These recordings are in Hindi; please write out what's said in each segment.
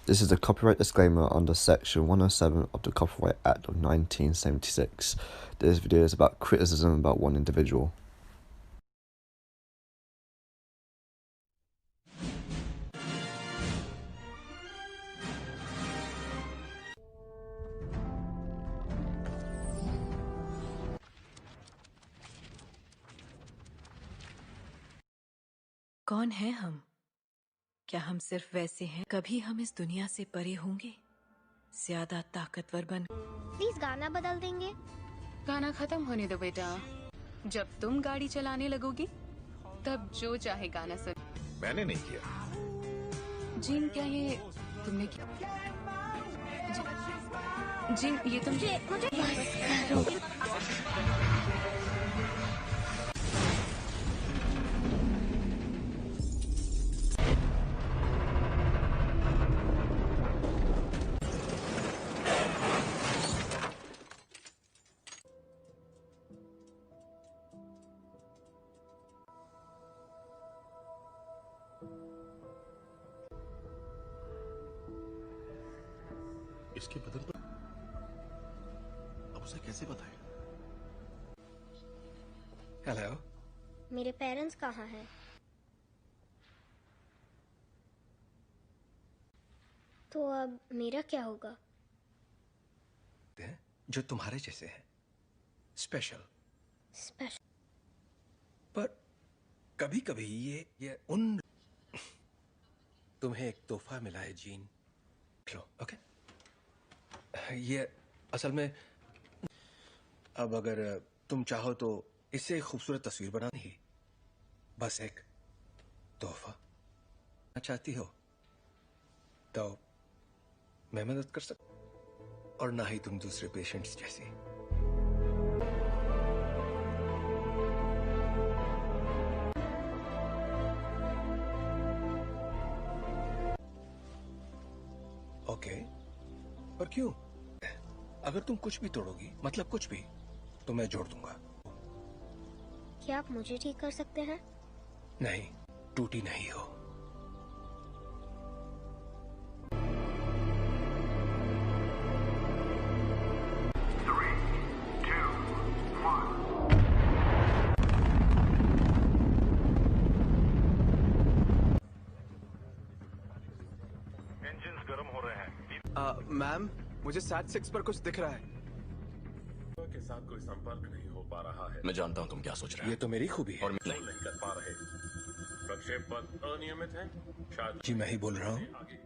This is a copyright disclaimer under Section 107 of the Copyright Act of 1976. This video is about criticism about one individual. कौन है हम? क्या हम सिर्फ वैसे हैं? कभी हम इस दुनिया से परे होंगे, ज्यादा ताकतवर बन। प्लीज गाना बदल देंगे। गाना खत्म होने दो बेटा। जब तुम गाड़ी चलाने लगोगी तब जो चाहे गाना सुन। मैंने नहीं किया। जिन क्या ये तुमने किया? जिन ये तुम मुझे इसके बदल पर अब उसे कैसे बताएं? हेलो, मेरे पेरेंट्स कहाँ हैं? तो अब मेरा क्या होगा? जो तुम्हारे जैसे हैं, स्पेशल। पर कभी कभी ये उन तुम्हें एक तोहफा मिला है जीन, लो, ओके? ये असल में अब अगर तुम चाहो तो इससे एक खूबसूरत तस्वीर बनानी ही, बस एक तोहफा चाहती हो तो मैं मदद कर सकता, और ना ही तुम दूसरे पेशेंट्स जैसी। ओके, पर क्यों? अगर तुम कुछ भी तोड़ोगी, मतलब कुछ भी, तो मैं जोड़ दूंगा। क्या आप मुझे ठीक कर सकते हैं? नहीं, टूटी नहीं हो। इंजन्स गर्म हो रहे हैं। मैम, मुझे SAT-6 पर कुछ दिख रहा है। के साथ कोई संपर्क नहीं हो पा रहा है। मैं जानता हूं तुम क्या सोच रहे ये तो मेरी खूबी है। और नहीं कर पा रहे। प्रक्षेप पथ अनियमित है। शायद जी मैं ही बोल रहा हूँ। आगे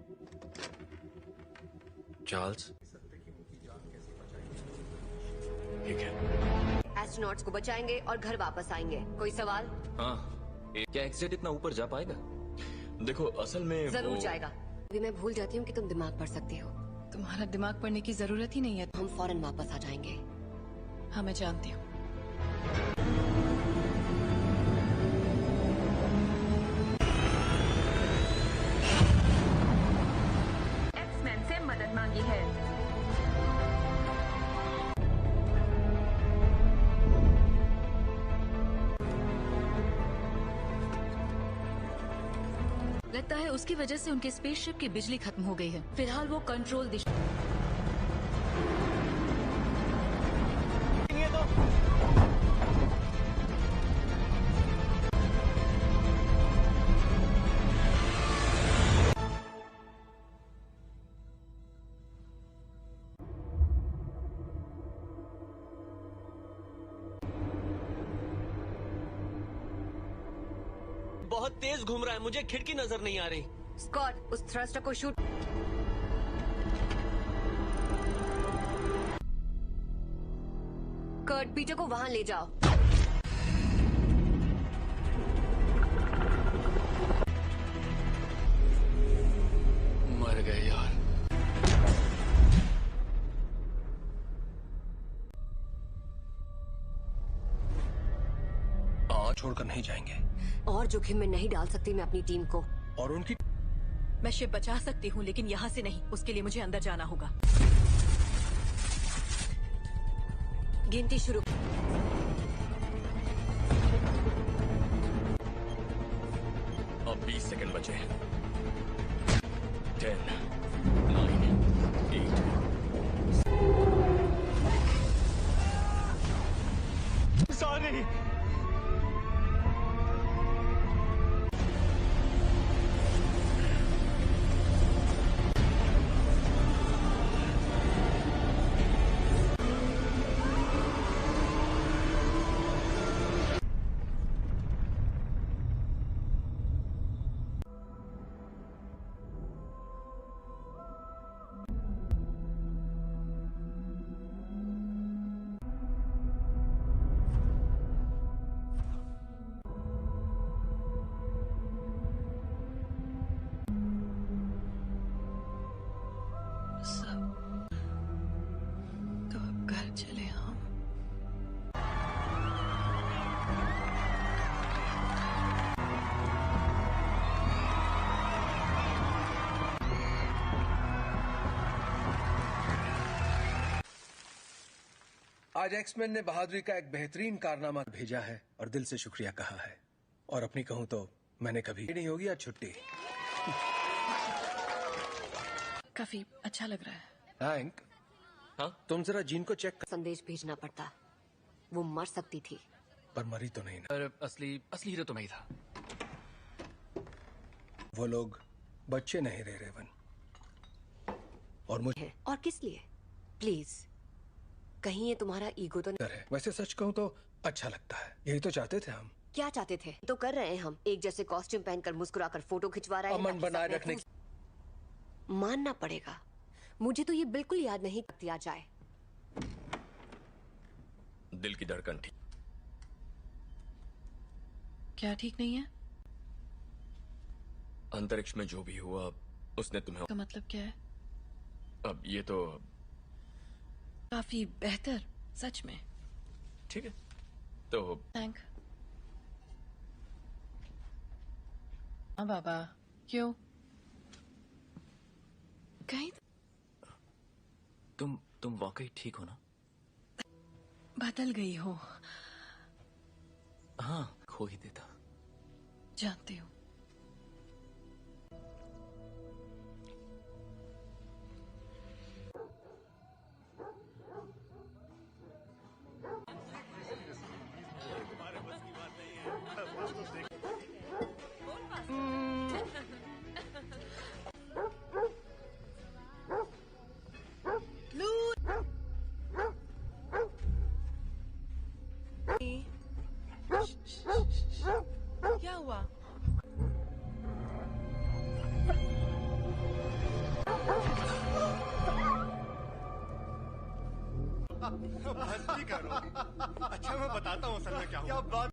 चार्ल्स, ठीक है। एस्ट्रोनॉट्स को बचाएंगे और घर वापस आएंगे। कोई सवाल? हाँ, क्या एक्सजेट इतना ऊपर जा पाएगा? देखो, असल में जरूर जाएगा। अभी मैं भूल जाती हूँ कि तुम दिमाग पढ़ सकती हो। तुम्हारा दिमाग पढ़ने की जरूरत ही नहीं है। हम फौरन वापस आ जाएंगे। हाँ, मैं जानती हूँ। एक्समैन से मदद मांगी है। लगता है उसकी वजह से उनके स्पेसशिप की बिजली खत्म हो गई है। फिलहाल वो कंट्रोल दिशा। बहुत तेज घूम रहा है, मुझे खिड़की नजर नहीं आ रही। स्कॉट, उस थ्रस्टर को शूट। कर्ट, पीटर को वहां ले जाओ। मर गए यार। छोड़कर नहीं जाएंगे। और जोखिम में नहीं डाल सकती मैं अपनी टीम को। और उनकी मैं शिप बचा सकती हूँ, लेकिन यहाँ से नहीं। उसके लिए मुझे अंदर जाना होगा। गिनती शुरू। अब 20 सेकंड बचे। 10, आज एक्समैन ने बहादुरी का एक बेहतरीन कारनामा भेजा है और दिल से शुक्रिया कहा है। और अपनी कहूं तो मैंने कभी नहीं होगी आज छुट्टी। काफी अच्छा लग रहा है। थैंक। हाँ, तुम जरा जीन को चेक कर। संदेश भेजना पड़ता, वो मर सकती थी। पर मरी तो नहीं ना। पर असली हीरो तो मैं ही था। वो लोग बच्चे नहीं रहे रेवन। और मुझे और किस लिए? प्लीज, कहीं ये तुम्हारा ईगो तो नहीं है। वैसे सच कहूं तो अच्छा लगता है। यही तो चाहते थे हम। क्या चाहते थे तो कर रहे हैं हम। एक जैसे कॉस्ट्यूम पहनकर मुस्कुराकर फोटो खिंचवा रहे हैं। अमन बनाए रखने की। मानना पड़ेगा, मुझे तो ये बिल्कुल याद नहीं दिया जाए। दिल की धड़कन ठीक। क्या ठीक नहीं है? अंतरिक्ष में जो भी हुआ उसने तुम्हें। का मतलब क्या है? अब ये तो काफी बेहतर, सच में। ठीक है तो थैंक। हाँ बाबा, क्यों? कहीं तुम वाकई ठीक हो ना? बदल गई हो। हाँ, खो ही देता। जानती हूँ। क्या हुआ? मस्ती करो। अच्छा मैं बताता हूँ असल में क्या हुआ। क्या बात।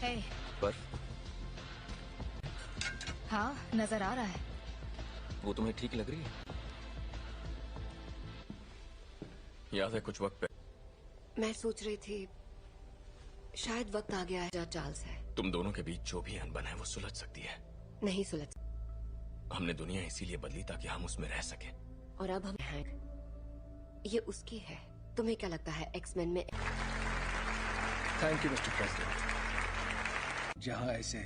हे, पर हाँ नजर आ रहा है। वो तुम्हें ठीक लग रही है? याद है कुछ वक्त पे मैं सोच रही थी शायद वक्त आ गया है जहाँ चार्ल्स है। तुम दोनों के बीच जो भी अनबन है वो सुलझ सकती है। नहीं सुलझ। हमने दुनिया इसीलिए बदली ताकि हम उसमें रह सके। और अब हम हैं। ये उसकी है। तुम्हें क्या लगता है एक्समैन में? Thank you mister president. जहाँ ऐसे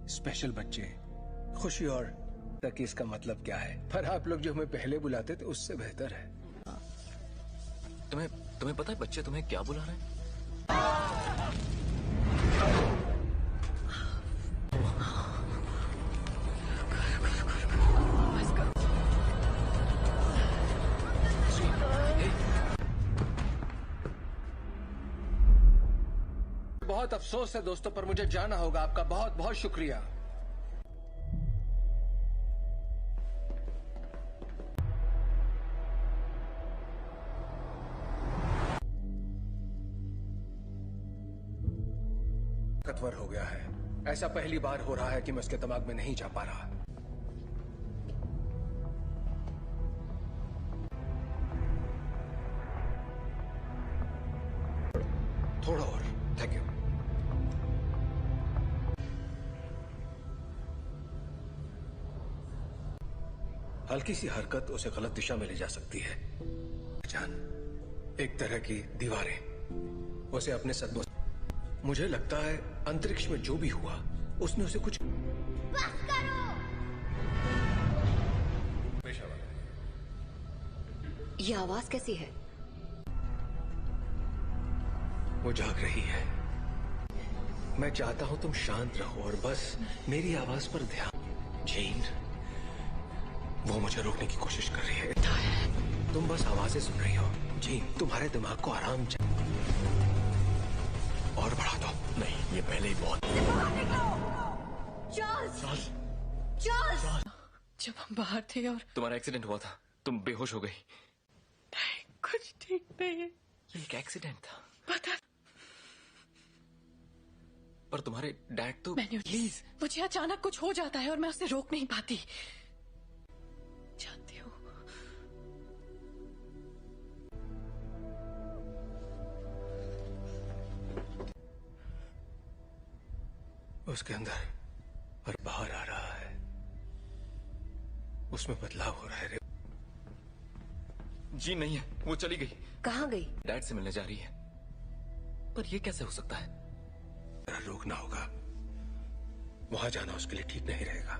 स्पेशल बच्चे खुशी और तक इसका मतलब क्या है। पर आप लोग जो हमें पहले बुलाते थे उससे बेहतर है। तुम्हें पता है बच्चे तुम्हें क्या बुला रहे हैं? बहुत अफसोस है दोस्तों, पर मुझे जाना होगा। आपका बहुत बहुत शुक्रिया। ताकतवर हो गया है। ऐसा पहली बार हो रहा है कि मैं उसके दिमाग में नहीं जा पा रहा। थोड़ा और। Thank you. हल्की सी हरकत उसे गलत दिशा में ले जा सकती है। जान, एक तरह की दीवारें उसे अपने सदमों। मुझे लगता है अंतरिक्ष में जो भी हुआ उसने उसे कुछ। बस करो। ये आवाज कैसी है? वो जाग रही है। मैं चाहता हूं तुम शांत रहो और बस मेरी आवाज पर ध्यान। जीन, वो मुझे रोकने की कोशिश कर रही है। तुम बस आवाजें सुन रही हो। जीन, तुम्हारे दिमाग को आराम चाहिए। और बढ़ा दो। नहीं, ये पहले ही बहुत। चार्ल्स! चार्ल्स! जब हम बाहर थे और तुम्हारा एक्सीडेंट हुआ था, तुम बेहोश हो गई। नहीं, कुछ ठीक नहीं है। ये एक एक्सीडेंट था। पता। पर तुम्हारे डैड तो। प्लीज, मुझे अचानक कुछ हो जाता है और मैं उसे रोक नहीं पाती। उसके अंदर और बाहर आ रहा है, उसमें बदलाव हो रहा है। जी नहीं है, वो चली गई। कहाँ गई? डैड से मिलने जा रही है। पर ये कैसे हो सकता है? रोकना होगा, वहां जाना उसके लिए ठीक नहीं रहेगा।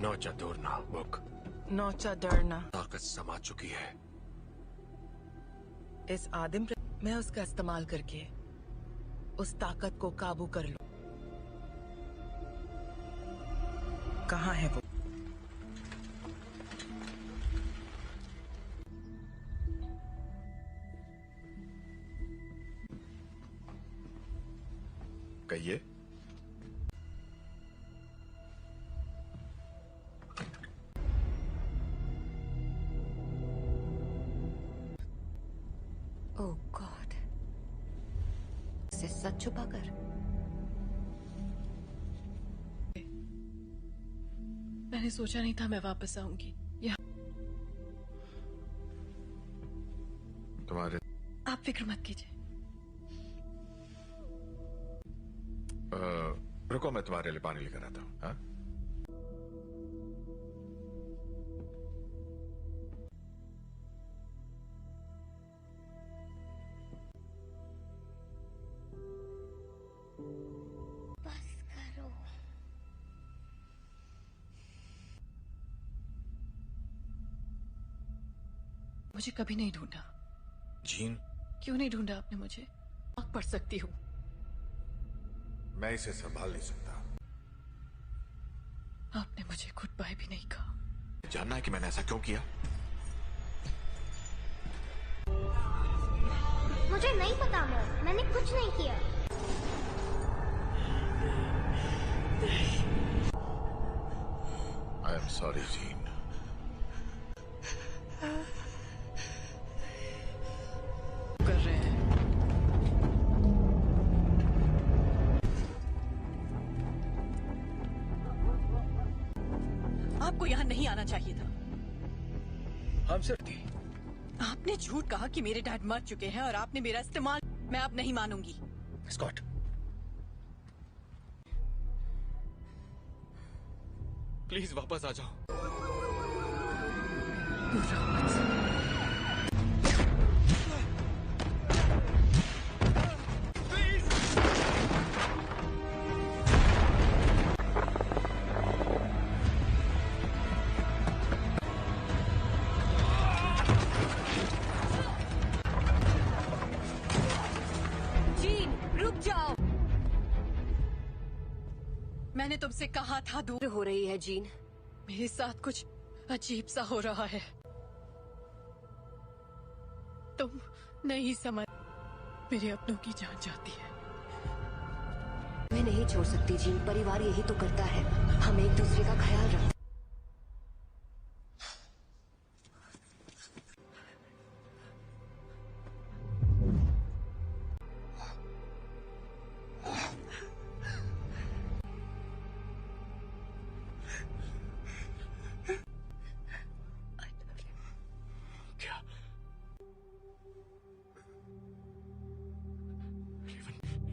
नौचा दूरना बुक, नौचा डरना ताकत समा चुकी है। इस आदिम मैं उसका इस्तेमाल करके उस ताकत को काबू कर लूं। कहाँ है वो? कहिए। ओह गॉड, इसे सच छुपा कर। मैंने सोचा नहीं था मैं वापस आऊंगी। तुम्हारे आप फिक्र मत कीजिए। रुको, मैं तुम्हारे लिए पानी लेकर आता हूँ। हाँ? बस करो। मुझे कभी नहीं ढूंढा। जीन, क्यों नहीं ढूंढा आपने मुझे? आग पढ़ सकती हूँ। मैं इसे संभाल नहीं सकता। आपने मुझे गुड बाय भी नहीं कहा। जानना है कि मैंने ऐसा क्यों किया? मुझे नहीं पता मॉम, मैंने कुछ नहीं किया। I am sorry gene. कर रहे हैं। आपको यहाँ नहीं आना चाहिए था। हम सिर्फ थी। आपने झूठ कहा कि मेरे डैड मर चुके हैं और आपने मेरा इस्तेमाल। मैं अब नहीं मानूंगी। स्कॉट, प्लीज वापस आ जाओ। जीन, रुक जाओ। मैंने तुमसे कहा था दूर हो रही है जीन। मेरे साथ कुछ अजीब सा हो रहा है। तुम नहीं समझ। मेरे अपनों की जान जाती है। मैं नहीं छोड़ सकती जीन, परिवार यही तो करता है। हम एक दूसरे का ख्याल रखते।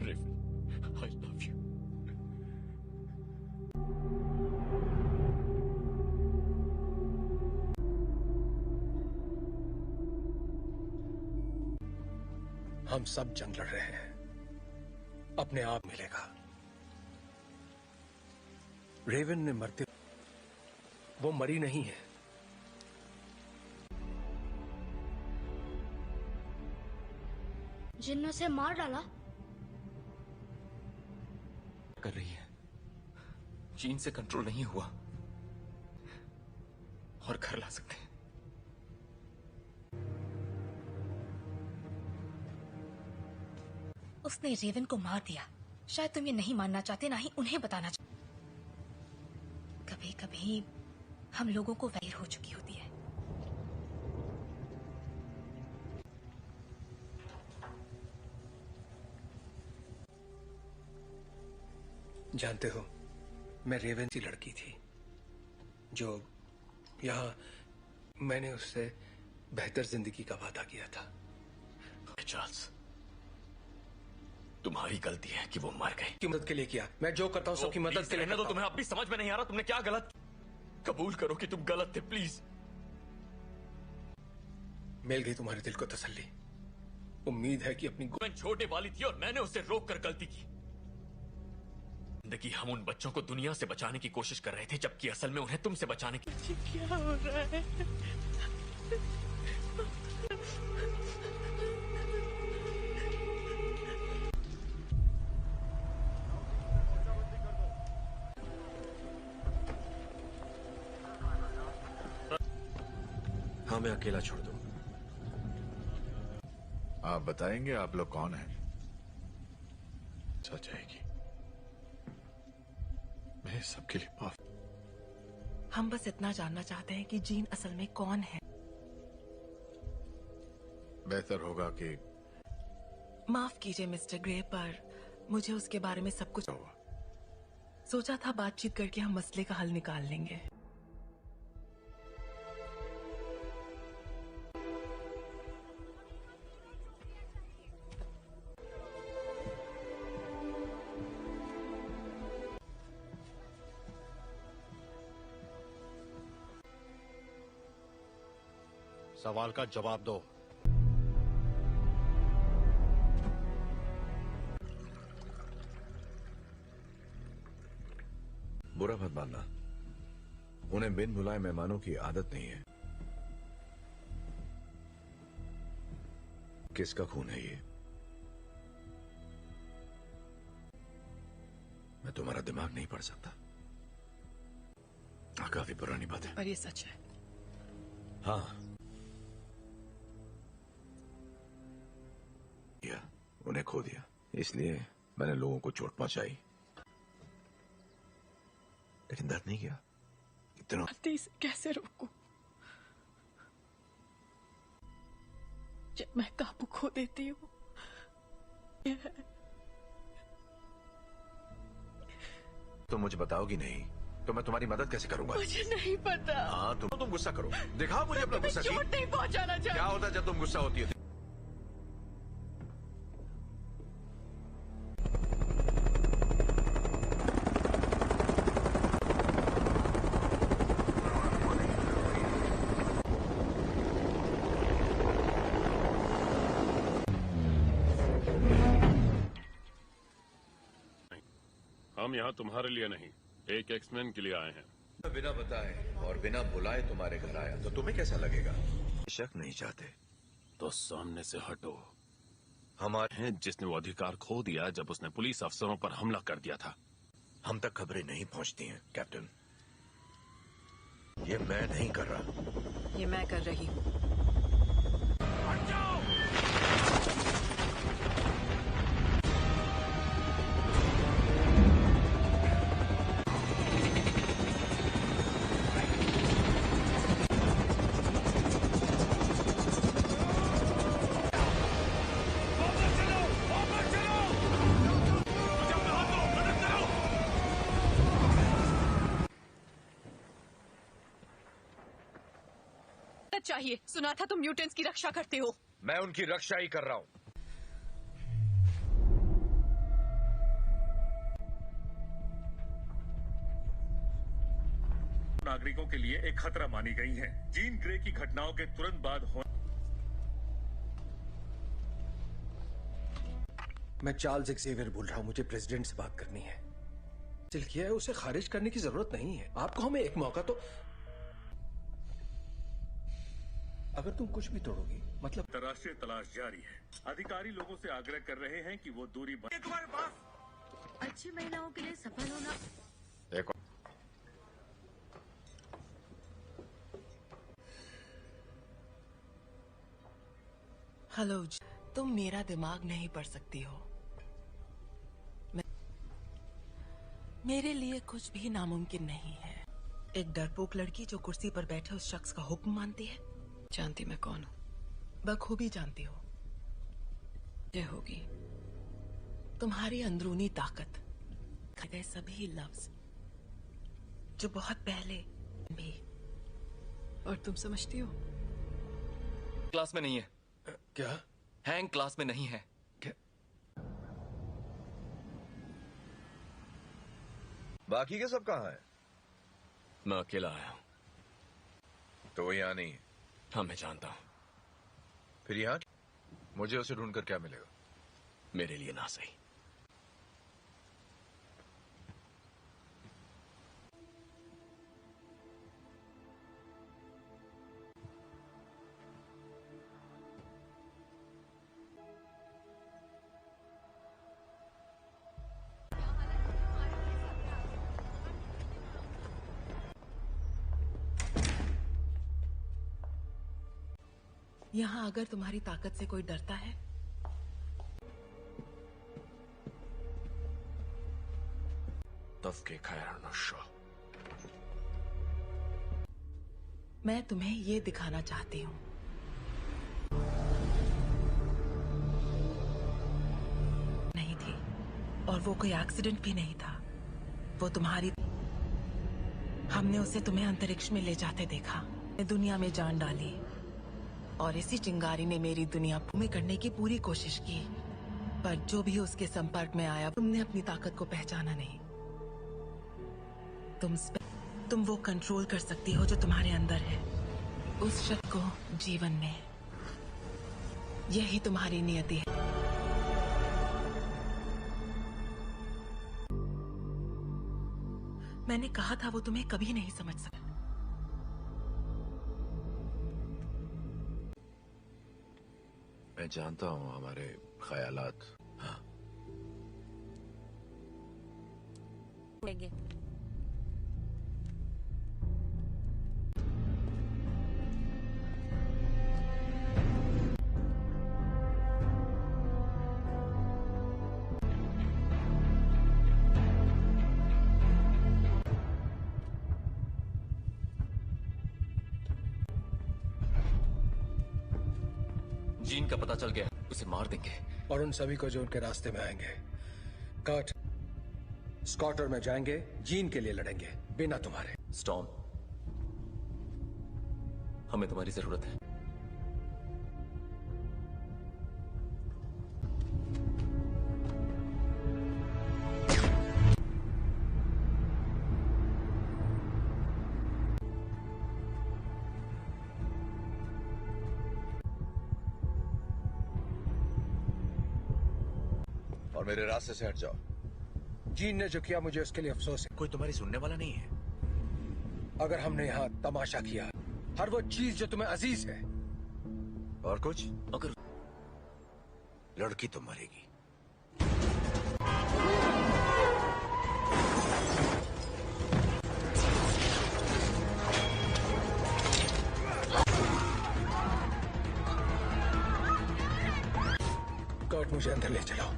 Raven, I love you. हम सब जंग लड़ रहे हैं, अपने आप मिलेगा। रेवन ने मरते, वो मरी नहीं है। जिन्हों से मार डाला। कर रही है। जीन से कंट्रोल नहीं हुआ और घर ला सकते हैं। उसने रेवन को मार दिया। शायद तुम ये नहीं मानना चाहते, ना ही उन्हें बताना चाहते। कभी कभी हम लोगों को वैर हो चुकी होती है। जानते हो, मैं रेवन सी लड़की थी जो यहाँ मैंने उससे बेहतर जिंदगी का वादा किया था। चार्ल्स, तुम्हारी गलती है कि वो मर गए। की मदद के लिए किया, मैं जो करता हूँ सबकी मदद के लिए। तो तुम्हें अब भी समझ में नहीं आ रहा तुमने क्या गलत। कबूल करो कि तुम गलत थे प्लीज। मिल गई तुम्हारे दिल को तसल्ली। उम्मीद है कि अपनी मैं छोटे वाली थी और मैंने उसे रोक कर गलती की। जिंदगी हम उन बच्चों को दुनिया से बचाने की कोशिश कर रहे थे, जबकि असल में उन्हें तुमसे बचाने की। क्या हो रहा है? हाँ, मैं अकेला छोड़ दूं। आप बताएंगे आप लोग कौन हैं? सच जाएगी। मैं सबके लिए माफ। हम बस इतना जानना चाहते हैं कि जीन असल में कौन है। बेहतर होगा कि माफ कीजिए मिस्टर ग्रे, पर मुझे उसके बारे में सब कुछ सोचा था। बातचीत करके हम मसले का हल निकाल लेंगे। सवाल का जवाब दो। बुरा मत मानना, उन्हें बिन बुलाए मेहमानों की आदत नहीं है। किसका खून है ये? मैं तुम्हारा दिमाग नहीं पढ़ सकता। काफी पुरानी बात है, पर ये सच है। हाँ, उन्हें खो दिया, इसलिए मैंने लोगों को चोट पहुंचाई, लेकिन दर्द नहीं किया। इतना इसे कैसे रोकूं? जब मैं काबू खो देती हूँ। तो मुझे बताओगी नहीं तो मैं तुम्हारी मदद कैसे करूंगा? मुझे नहीं पता। हाँ, तुम गुस्सा करो, दिखाओ मुझे अपना गुस्सा। चोट नहीं पहुंचाना चाहती। क्या होता है जब तुम गुस्सा होती है? हम यहाँ तुम्हारे लिए नहीं, एक एक्समैन के लिए आए हैं। बिना बताए और बिना बुलाए तुम्हारे घर आया तो तुम्हें कैसा लगेगा? शक नहीं चाहते तो सामने से हटो। हमारे हैं जिसने वो अधिकार खो दिया जब उसने पुलिस अफसरों पर हमला कर दिया था। हम तक खबरें नहीं पहुंचती हैं कैप्टन। ये मैं नहीं कर रहा, ये मैं कर रही हूँ। चाहिए, सुना था तुम म्यूटेंट्स की रक्षा करते हो। मैं उनकी रक्षा ही कर रहा हूं। नागरिकों के लिए एक खतरा मानी गई हैं। जीन ग्रे की घटनाओं के तुरंत बाद मैं चार्ल्स एक्सेवियर बोल रहा हूं। मुझे प्रेसिडेंट से बात करनी है। दिल किया है, उसे खारिज करने की जरूरत नहीं है। आपको हमें एक मौका तो। अगर तुम कुछ भी तोड़ोगी मतलब। अंतर्राष्ट्रीय तलाश जारी है। अधिकारी लोगों से आग्रह कर रहे हैं कि वो दूरी तुम्हारे पास अच्छी महिलाओं के लिए सफल होना। देखो, हेलो, तुम मेरा दिमाग नहीं पढ़ सकती हो। मेरे लिए कुछ भी नामुमकिन नहीं है। एक डरपोक लड़की जो कुर्सी पर बैठे उस शख्स का हुक्म मानती है। जानती मैं कौन हूँ। बखूबी जानती हो। ये होगी तुम्हारी अंदरूनी ताकत, गए सभी लफ्ज जो बहुत पहले भी। और तुम समझती हो क्लास में नहीं है। क्या? हैंग क्लास में नहीं है। बाकी के सब कहाँ हैं? मैं अकेला आया हूं। तो वो यहाँ नहीं है? हाँ, मैं जानता हूं। फिर यहाँ मुझे उसे ढूंढकर क्या मिलेगा? मेरे लिए ना सही। यहाँ अगर तुम्हारी ताकत से कोई डरता है मैं तुम्हें ये दिखाना चाहती हूँ। नहीं थी, और वो कोई एक्सीडेंट भी नहीं था। वो तुम्हारी, हमने उसे तुम्हें अंतरिक्ष में ले जाते देखा, दुनिया में जान डाली, और इसी चिंगारी ने मेरी दुनिया में करने की पूरी कोशिश की। पर जो भी उसके संपर्क में आया, तुमने अपनी ताकत को पहचाना नहीं। तुम वो कंट्रोल कर सकती हो जो तुम्हारे अंदर है, उस शक्ति को जीवन में। यही तुम्हारी नियति है। मैंने कहा था वो तुम्हें कभी नहीं समझ सका। मैं जानता हूँ हमारे ख्यालात। हाँ, जीन का पता चल गया, उसे मार देंगे। और उन सभी को जो उनके रास्ते में आएंगे। कर्ट, स्कॉट और मैं जाएंगे, जीन के लिए लड़ेंगे, बिना तुम्हारे। स्टॉर्म, हमें तुम्हारी जरूरत है। और मेरे रास्ते से हट जाओ। जीन ने जो किया मुझे उसके लिए अफसोस है। कोई तुम्हारी सुनने वाला नहीं है। अगर हमने यहाँ तमाशा किया, हर वो चीज जो तुम्हें अजीज है, और कुछ, अगर लड़की तो मरेगी। कर्ट, मुझे अंदर ले चलाओ।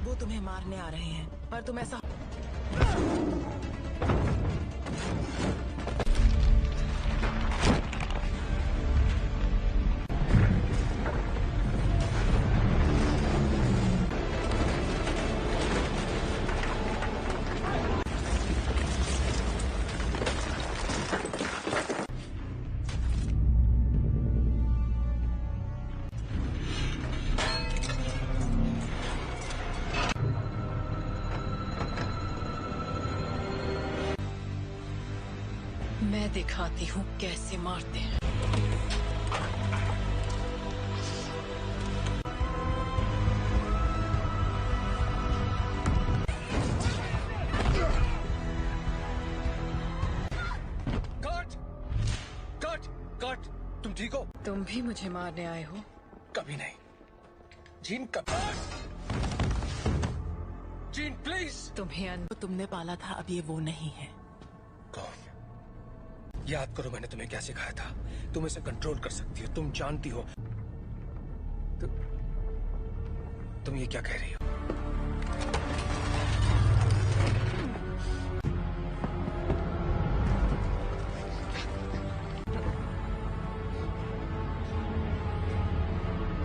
वो तुम्हें मारने आ रहे हैं, पर तुम ऐसा मैं दिखाती हूँ कैसे मारते हैं। कर्ट! कर्ट! कर्ट! तुम ठीक हो? तुम भी मुझे मारने आए हो? कभी नहीं। जीन, कभी। Gene, please. तुम्हें तुमने पाला था, अब ये वो नहीं है। कौन? याद करो मैंने तुम्हें क्या सिखाया था। तुम इसे कंट्रोल कर सकती हो, तुम जानती हो। तुम ये क्या कह रही हो?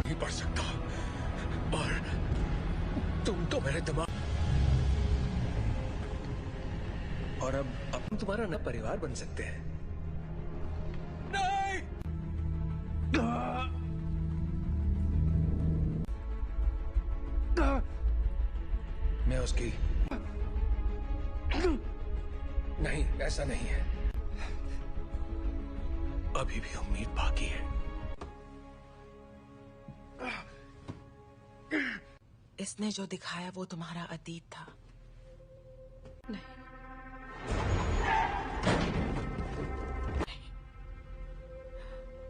नहीं पढ़ सकता, और मेरे दिमाग और अब हम तुम्हारा नया परिवार बन सकते हैं। नहीं! मैं उसकी नहीं, ऐसा नहीं है। अभी भी उम्मीद बाकी है। इसने जो दिखाया वो तुम्हारा अतीत था। नहीं,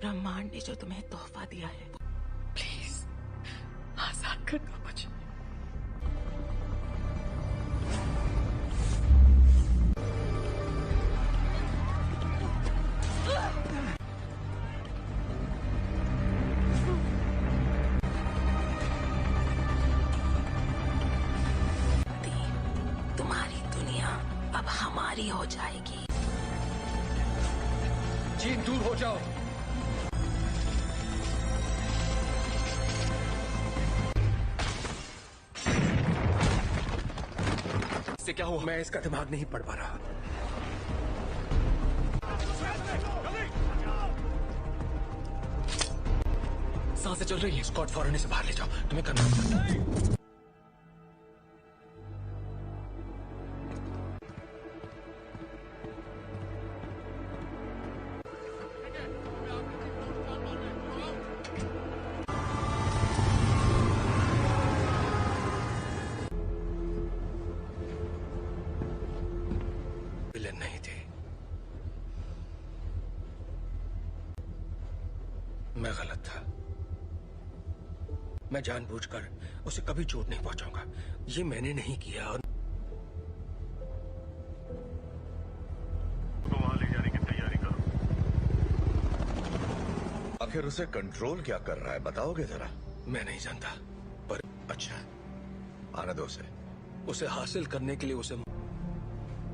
ब्रह्मांड ने जो तुम्हें तोहफा दिया है, प्लीज आजाद कर दो मुझे। तुम्हारी दुनिया अब हमारी हो जाएगी। जीन, दूर हो जाओ। इससे क्या हुआ? मैं इसका दिमाग नहीं पढ़ पा रहा। सांसें चल रही है। स्कॉट फौरन इसे बाहर ले जाओ। तुम्हें करना होगा। विलेन नहीं थे, मैं गलत था। मैं जानबूझकर उसे कभी चोट नहीं पहुंचाऊंगा। ये मैंने नहीं किया। और तो वहां ले जाने की तैयारी करो। आखिर उसे कंट्रोल क्या कर रहा है, बताओगे जरा? मैं नहीं जानता, पर अच्छा, आने दो उसे। उसे हासिल करने के लिए उसे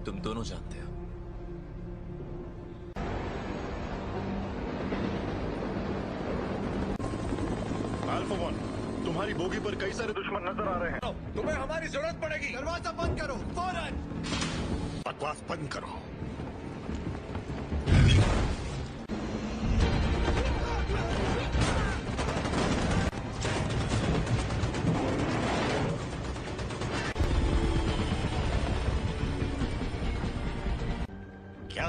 तुम दोनों जानते हो। अल्फा 1, तुम्हारी बोगी पर कई सारे दुश्मन नजर आ रहे हैं। तुम्हें हमारी जरूरत पड़ेगी। दरवाजा बंद करो फौरन। बकवास बंद करो। क्या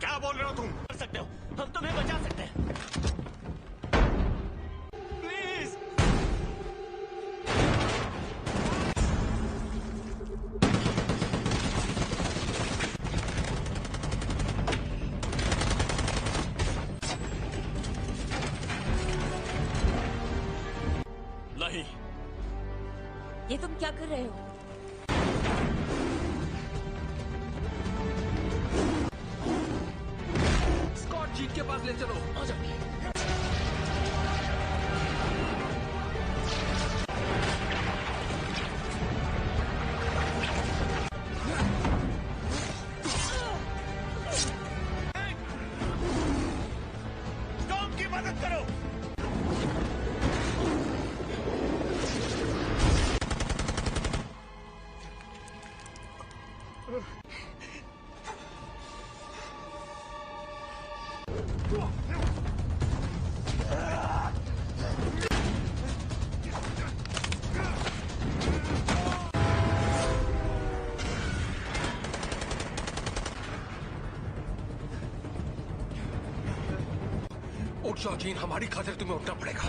क्या बोल रहे हो तुम? कर सकते हो, हम तुम्हें बचा सकते हैं। प्लीज। नहीं, ये तुम क्या कर रहे हो? स्कॉट जीत के पास ले चलो। आ जाओ। टॉम की मदद करो। उठ जाओ जीन, हमारी खातिर तुम्हें उठना पड़ेगा।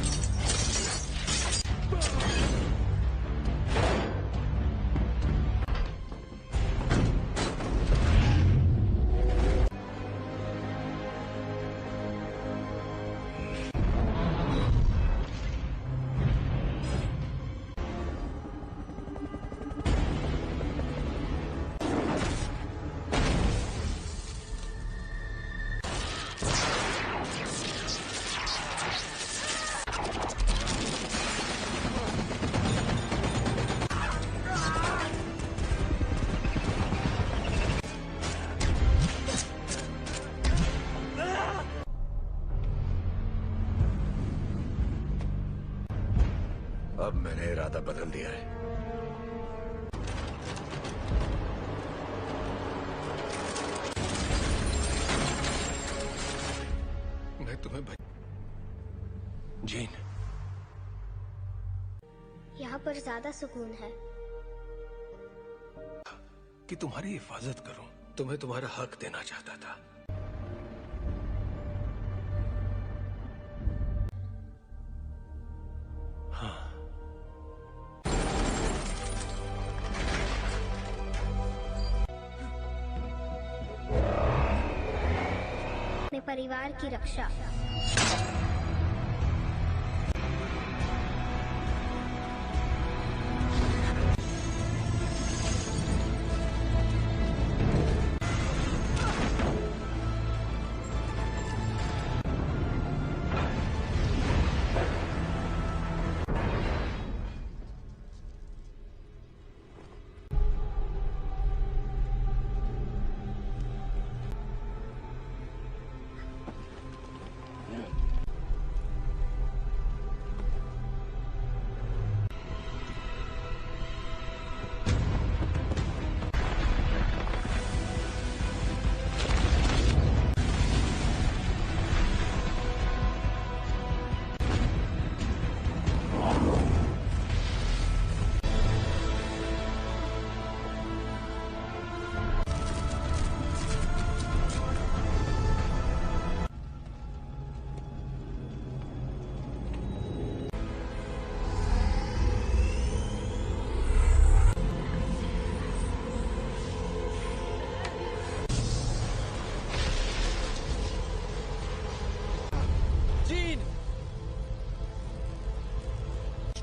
अब मैंने इरादा बदल दिया है। मैं तुम्हें जीन, यहाँ पर ज्यादा सुकून है। कि तुम्हारी हिफाजत करूं, तुम्हें तुम्हारा हक देना चाहता था। हाँ, अपने परिवार की रक्षा।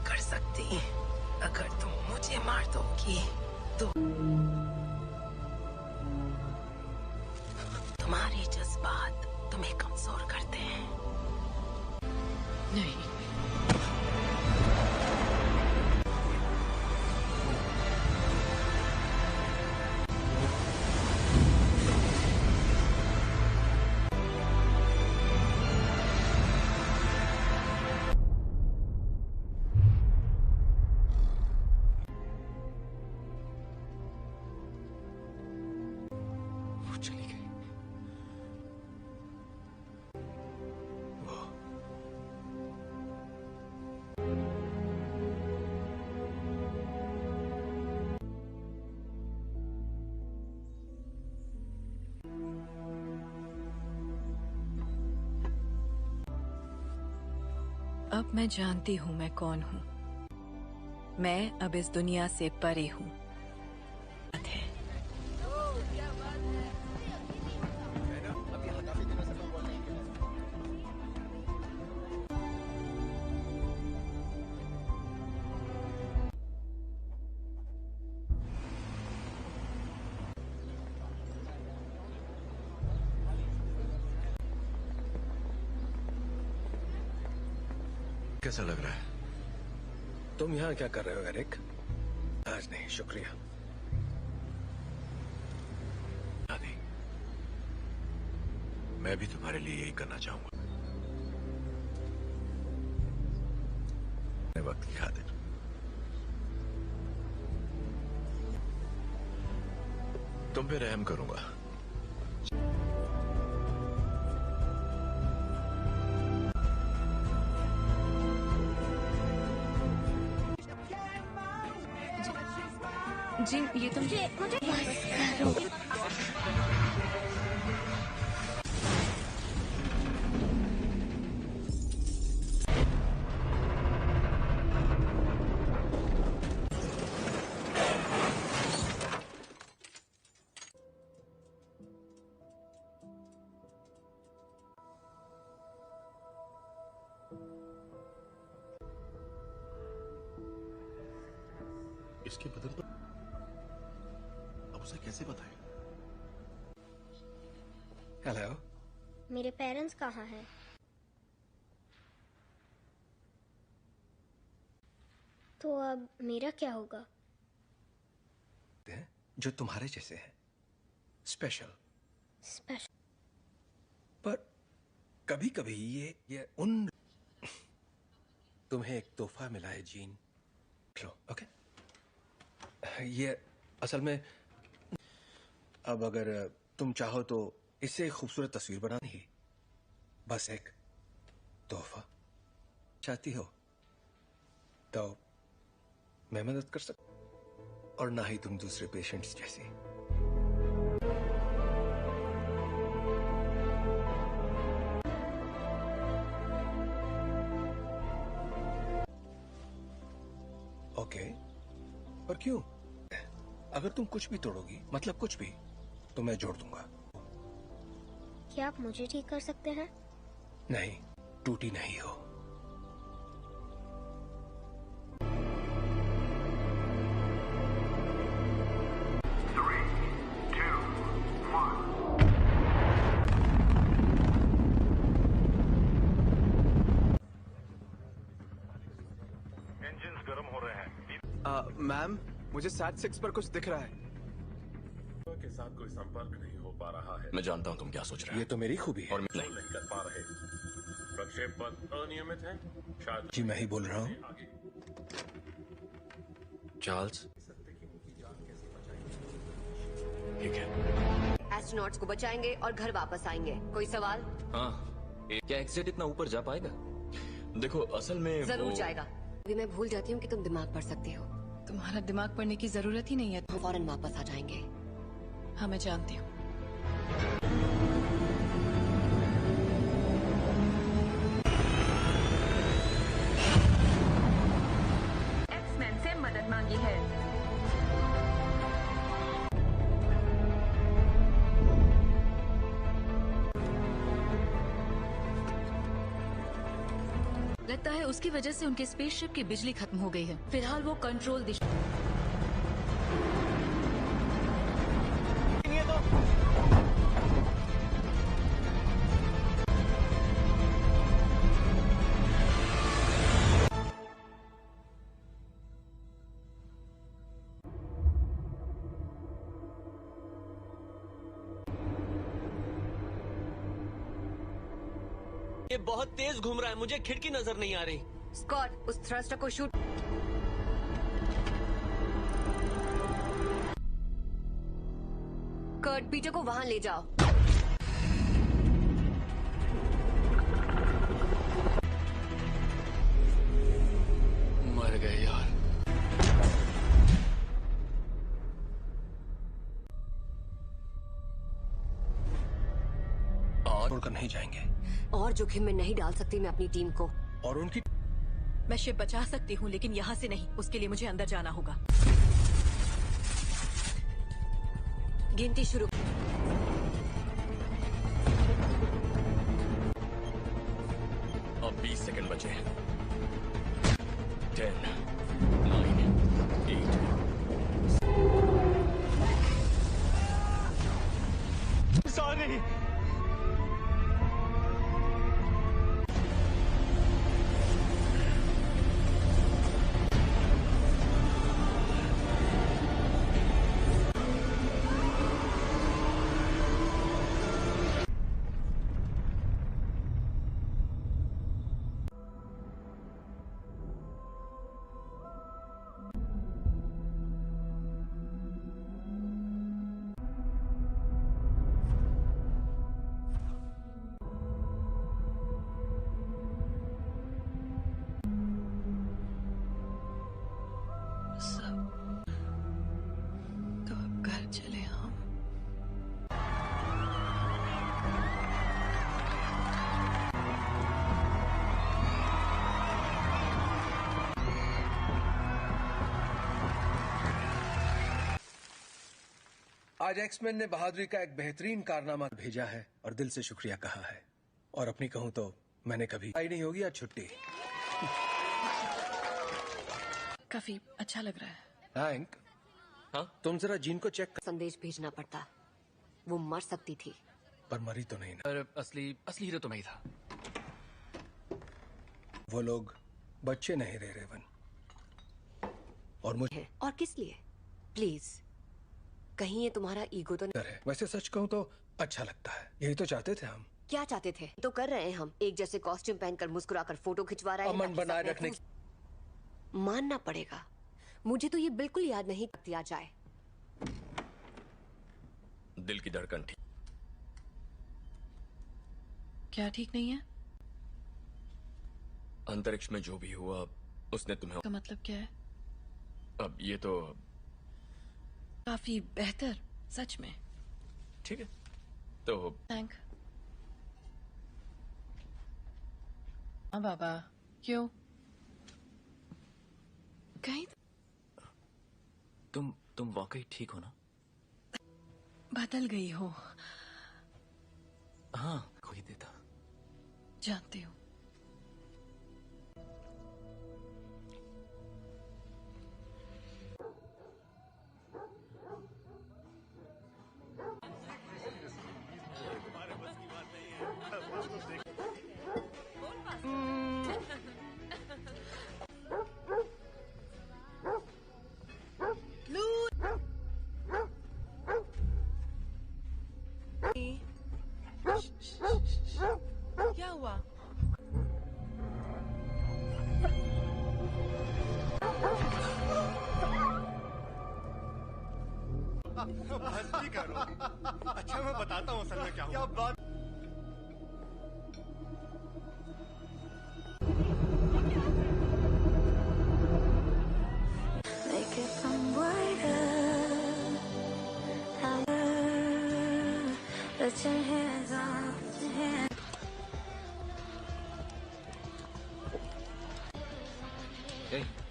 कर सकती, अगर तुम मुझे मार दोगी तो तुम्हारे जज्बात तुम्हें कमजोर करते हैं। नहीं, चली गई। अब मैं जानती हूँ मैं कौन हूँ। मैं अब इस दुनिया से परे हूँ। कैसा लग रहा है? तुम यहाँ क्या कर रहे हो एरिक? आज नहीं, शुक्रिया। आदि, मैं भी तुम्हारे लिए यही करना चाहूंगा। वक्त की खातिर तुम पे रहम करूंगा। जी, ये तुम इसके बदन पर अब उसे कैसे बताएं? हेलो, मेरे पेरेंट्स कहाँ हैं? तो अब मेरा क्या होगा? जो तुम्हारे जैसे हैं, स्पेशल। स्पेशल। पर कभी कभी ये उन तुम्हें एक तोहफा मिला है जीन, लो, ओके? ये असल में अब अगर तुम चाहो तो इससे एक खूबसूरत तस्वीर बनानी ही, बस एक तोहफा चाहती हो तो मैं मदद कर सकता, और ना ही तुम दूसरे पेशेंट्स जैसी। ओके, पर क्यों? अगर तुम कुछ भी तोड़ोगी, मतलब कुछ भी, तो मैं जोड़ दूंगा। क्या आप मुझे ठीक कर सकते हैं? नहीं, टूटी नहीं हो। इंजन्स गर्म हो रहे हैं। मैम, मुझे SAT-6 पर कुछ दिख रहा है। के साथ कोई संपर्क नहीं हो पा रहा है। मैं जानता हूँ तुम क्या सोच रहे हो। ये तो मेरी खूबी है। और नहीं कर पा रहे। प्रक्षेप पथ अनियमित है। शायद जी मैं ही बोल रहा हूँ। चार्ल्स, ठीक है। एस्ट्रोनॉट्स को बचाएंगे और घर वापस आएंगे। कोई सवाल? हाँ, क्या एग्जिट इतना ऊपर जा पाएगा? देखो असल में जरूर जाएगा। अभी मैं भूल जाती हूँ कि तुम दिमाग पढ़ सकती हो। तुम्हारा दिमाग पढ़ने की जरूरत ही नहीं है। हम फौरन वापस आ जाएंगे। हाँ मैं जानती हूँ। एक्समैन से मदद मांगी है। लगता है उसकी वजह से उनके स्पेसशिप की बिजली खत्म हो गई है। फिलहाल वो कंट्रोल दिशा ये बहुत तेज घूम रहा है, मुझे खिड़की नजर नहीं आ रही। स्कॉट, उस थ्रस्टर को शूट। कर्ट, पीटर को वहां ले जाओ। मर गए यार। और छोड़कर नहीं जाएंगे। और जोखिम में नहीं डाल सकती मैं अपनी टीम को। और उनकी मैं शिप बचा सकती हूँ, लेकिन यहाँ से नहीं। उसके लिए मुझे अंदर जाना होगा। गिनती शुरू। अब 20 सेकंड बचे हैं। 10, 9, 8। सॉरी। तो अब घर चले हम। आज एक्समैन ने बहादुरी का एक बेहतरीन कारनामा भेजा है और दिल से शुक्रिया कहा है। और अपनी कहूं तो मैंने कभी आई नहीं होगी आज छुट्टी। काफी अच्छा लग रहा है। हैंक, हाँ तुम जरा जीन को चेक कर। संदेश भेजना पड़ता। वो मर सकती थी। पर मरी तो नहीं ना। पर असली हीरो तो मैं ही था। वो लोग बच्चे नहीं रहे रेवन। और मुझे और किस लिए? प्लीज, कहीं ये तुम्हारा ईगो तो नहीं? वैसे सच कहूं तो अच्छा लगता है। यही तो चाहते थे हम। क्या चाहते थे तो कर रहे हैं हम। एक जैसे कॉस्ट्यूम पहनकर मुस्कुराकर फोटो खिंचवा रहे हैं। अमन बनाए रखने। मानना पड़ेगा मुझे तो ये बिल्कुल याद नहीं दिया जाए। दिल की धड़कन ठीक। क्या ठीक नहीं है? अंतरिक्ष में जो भी हुआ उसने तुम्हें। का मतलब क्या है? अब ये तो काफी बेहतर, सच में। ठीक है तो थैंक। हाँ बाबा, क्यों? कहीं तुम वाकई ठीक हो ना? बदल गई हो। हाँ, कोई देता। जानती हूँ। क्या हुआ? मस्ती करो। अच्छा मैं बताता हूँ असल में क्या हुआ। बात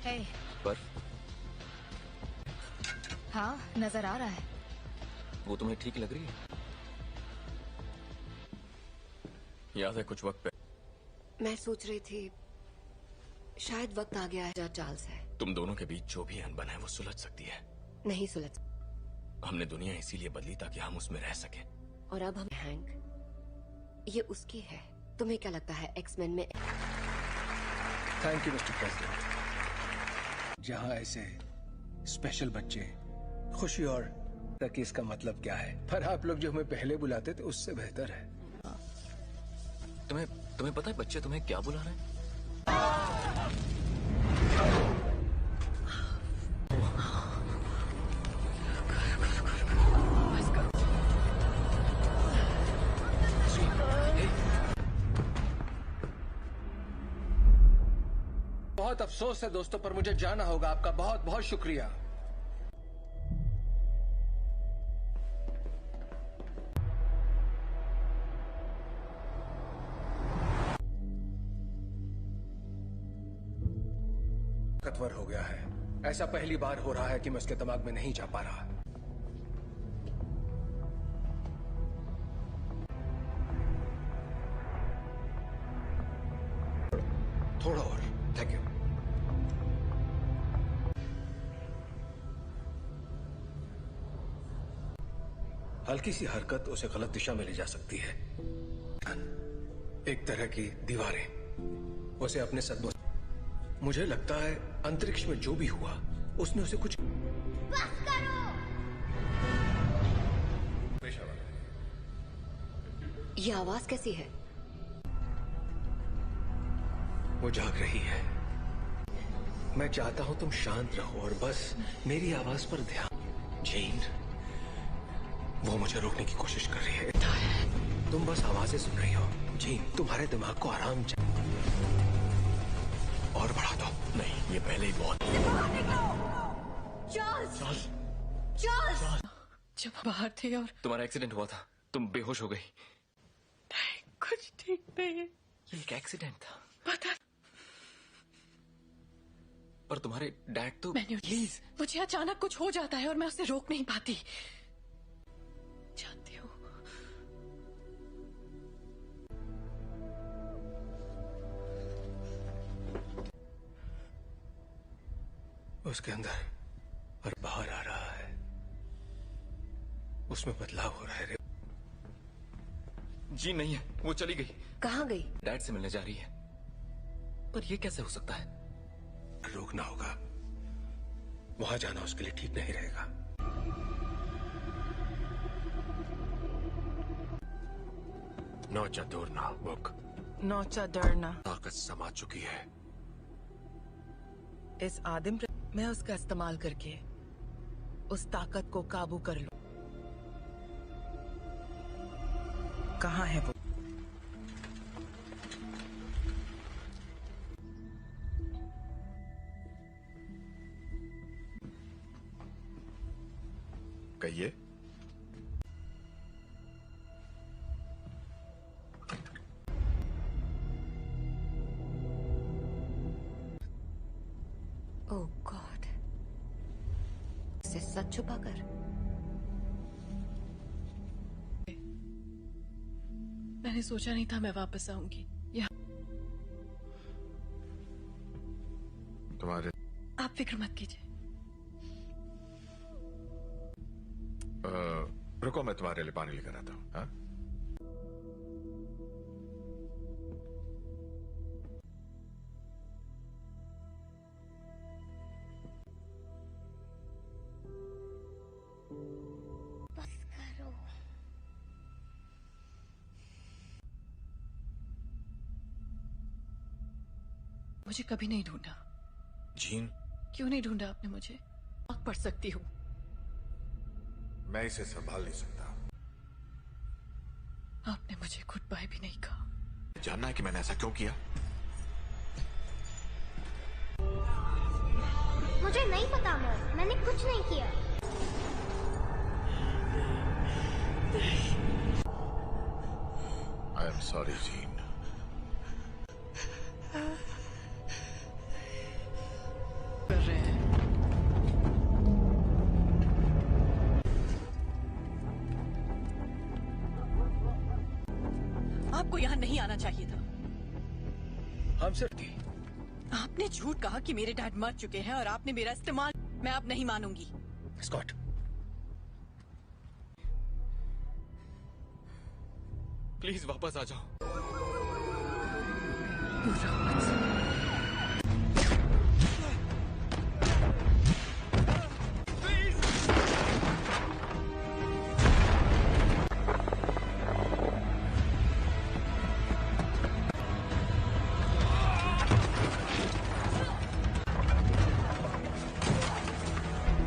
Hey. पर हाँ, नजर आ रहा है। वो तुम्हें ठीक लग रही है? याद है कुछ वक्त पे मैं सोच रही थी शायद वक्त आ गया है चार्ल्स है। तुम दोनों के बीच जो भी अनबन है वो सुलझ सकती है। नहीं सुलझ। हमने दुनिया इसीलिए बदली ताकि हम उसमें रह सके। और अब हम हैंक, ये उसकी है। तुम्हें क्या लगता है एक्समैन में? Thank you mister president. जहाँ ऐसे स्पेशल बच्चे खुशी और तक इसका मतलब क्या है, पर आप लोग जो हमें पहले बुलाते थे उससे बेहतर है। तुम्हें पता है बच्चे तुम्हें क्या बुला रहे हैं? बहुत अफसोस है दोस्तों, पर मुझे जाना होगा। आपका बहुत बहुत शुक्रिया। ताकतवर हो गया है। ऐसा पहली बार हो रहा है कि मैं उसके दिमाग में नहीं जा पा रहा। थोड़ा और। Thank you. हल्की सी हरकत उसे गलत दिशा में ले जा सकती है। एक तरह की दीवारें उसे अपने सदमों। मुझे लगता है अंतरिक्ष में जो भी हुआ उसने उसे कुछ। बस करो। ये आवाज कैसी है? वो जाग रही है। मैं चाहता हूं तुम शांत रहो और बस मेरी आवाज पर ध्यान। जीन, वो मुझे रोकने की कोशिश कर रही है। तुम बस आवाजें सुन रही हो। जीन, तुम्हारे दिमाग को आराम चाहिए। और बढ़ा दो। नहीं, ये पहले ही बहुत। चार्ल्स! चार्ल्स! जब बाहर थे और तुम्हारा एक्सीडेंट हुआ था, तुम बेहोश हो गई। कुछ ठीक नहीं है। ये एक एक्सीडेंट था। पता। पर तुम्हारे डैड तो। प्लीज, मुझे अचानक कुछ हो जाता है और मैं उसे रोक नहीं पाती। जानती हूँ। उसके अंदर और बाहर आ रहा है। उसमें बदलाव हो रहा है। जी नहीं है, वो चली गई। कहाँ गई? डैड से मिलने जा रही है। पर ये कैसे हो सकता है? रोकना होगा। वहां जाना उसके लिए ठीक नहीं रहेगा। नौचा दूरना बुक। नौचा डरना ताकत समा चुकी है। इस आदिम मैं उसका इस्तेमाल करके उस ताकत को काबू कर लूं। कहाँ है वो? कहिए। ओह गॉड, इसे सच छुपाकर। मैंने सोचा नहीं था मैं वापस आऊंगी यहाँ। तुम्हारे आप फिक्र मत कीजिए। रुको, मैं तुम्हारे लिए पानी लेकर आता हूँ। हाँ? बस करो। मुझे कभी नहीं ढूंढा। जीन, क्यों नहीं ढूंढा आपने मुझे? आग पढ़ सकती हूँ। मैं इसे संभाल नहीं सकता। आपने मुझे गुड बाय भी नहीं कहा। जानना है कि मैंने ऐसा क्यों किया? मुझे नहीं पता मॉम, मैंने कुछ नहीं किया। I am sorry gene. कर रहे हैं। आपको यहाँ नहीं आना चाहिए था। हम सिर्फ आपने झूठ कहा कि मेरे डैड मर चुके हैं और आपने मेरा इस्तेमाल। मैं अब नहीं मानूंगी। स्कॉट, प्लीज वापस आ जाओ।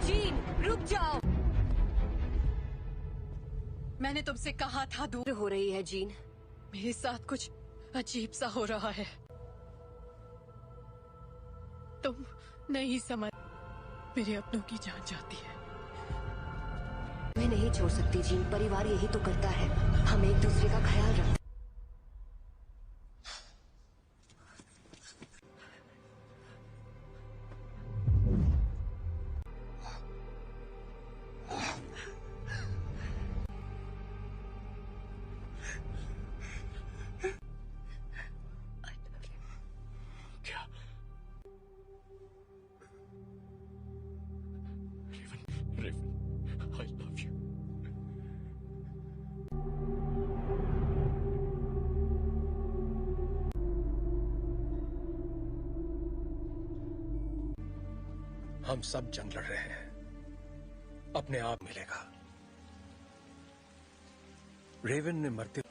जीन, रुक जाओ। मैंने तुमसे कहा था दूर हो रही है जीन। मेरे साथ कुछ अजीब सा हो रहा है। तुम नहीं समझ। मेरे अपनों की जान जाती है। मैं नहीं छोड़ सकती जीन, परिवार यही तो करता है। हम एक दूसरे का ख्याल रखते। क्या? Raven, I love you. हम सब जंग लड़ रहे हैं, अपने आप मिलेगा। रेवन ने मरते,